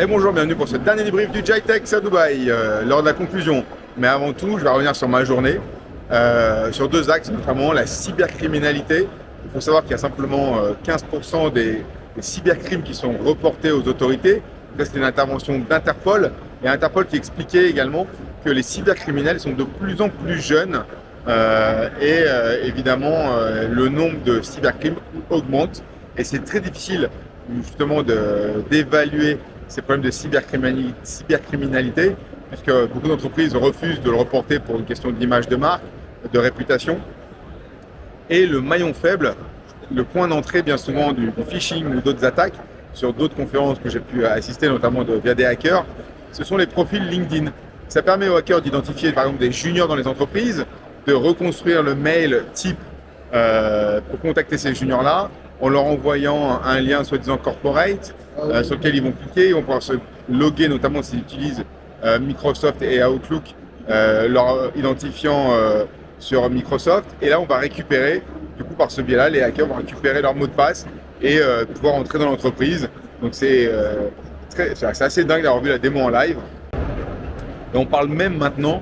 Et bonjour, bienvenue pour ce dernier débrief du GITEX à Dubaï, lors de la conclusion. Mais avant tout, je vais revenir sur ma journée, sur deux axes, notamment la cybercriminalité. Il faut savoir qu'il y a simplement 15% des cybercrimes qui sont reportés aux autorités. C'était une intervention d'Interpol, et Interpol qui expliquait également que les cybercriminels sont de plus en plus jeunes évidemment le nombre de cybercrimes augmente et c'est très difficile justement d'évaluer ces problèmes de cybercriminalité puisque beaucoup d'entreprises refusent de le reporter pour une question d'image de marque, de réputation. Et le maillon faible, le point d'entrée bien souvent du phishing ou d'autres attaques, sur d'autres conférences que j'ai pu assister, notamment via des hackers, ce sont les profils LinkedIn. Ça permet aux hackers d'identifier par exemple des juniors dans les entreprises, de reconstruire le mail type pour contacter ces juniors-là, en leur envoyant un lien soi-disant corporate sur lequel ils vont cliquer, ils vont pouvoir se loguer, notamment s'ils utilisent Microsoft et Outlook, leur identifiant sur Microsoft. Et là, on va récupérer, du coup, par ce biais-là, les hackers vont récupérer leur mot de passe et pouvoir entrer dans l'entreprise. Donc c'est assez dingue d'avoir vu la démo en live. Et on parle même maintenant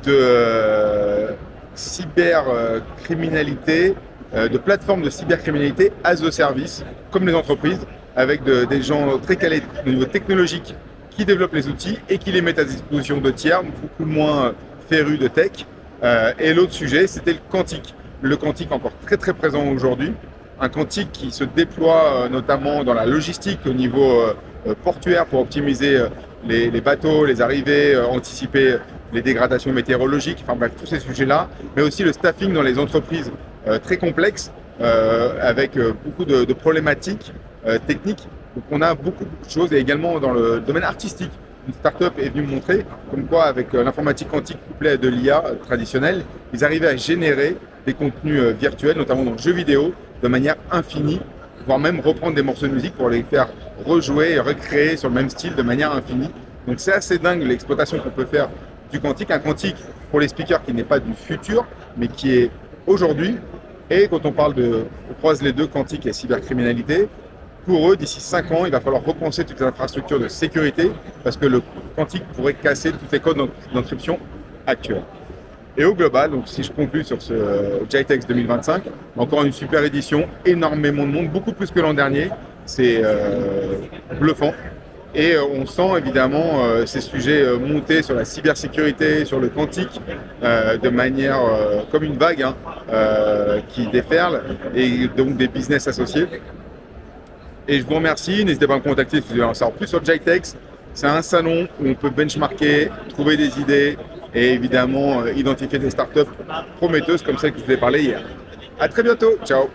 de cybercriminalité, de plateformes de cybercriminalité as a service, comme les entreprises, avec des gens très calés au niveau technologique qui développent les outils et qui les mettent à disposition de tiers, beaucoup moins férus de tech. Et l'autre sujet, c'était le quantique. Le quantique encore très très présent aujourd'hui. Un quantique qui se déploie notamment dans la logistique au niveau portuaire pour optimiser les bateaux, les arrivées, anticiper les dégradations météorologiques, enfin bref, tous ces sujets-là, mais aussi le staffing dans les entreprises très complexes avec beaucoup de problématiques techniques. Donc on a beaucoup de choses et également dans le domaine artistique. Une start-up est venue me montrer comme quoi avec l'informatique quantique couplée à de l'IA traditionnelle, ils arrivaient à générer des contenus virtuels, notamment dans le jeu vidéo, de manière infinie, voire même reprendre des morceaux de musique pour les faire rejouer et recréer sur le même style de manière infinie. Donc c'est assez dingue l'exploitation qu'on peut faire du quantique. Un quantique, pour les speakers, qui n'est pas du futur, mais qui est aujourd'hui. Et quand on croise les deux, quantique et cybercriminalité, pour eux, d'ici 5 ans, il va falloir repenser toutes les infrastructures de sécurité parce que le quantique pourrait casser toutes les codes d'encryption actuelles. Et au global, donc si je conclue sur ce GITEX 2025, encore une super édition, énormément de monde, beaucoup plus que l'an dernier, c'est bluffant. Et on sent évidemment ces sujets monter sur la cybersécurité, sur le quantique, de manière comme une vague qui déferle, et donc des business associés. Et je vous remercie, n'hésitez pas à me contacter si vous voulez en savoir plus sur GITEX. C'est un salon où on peut benchmarker, trouver des idées et évidemment identifier des startups prometteuses comme celle que je vous ai parlé hier. À très bientôt, ciao.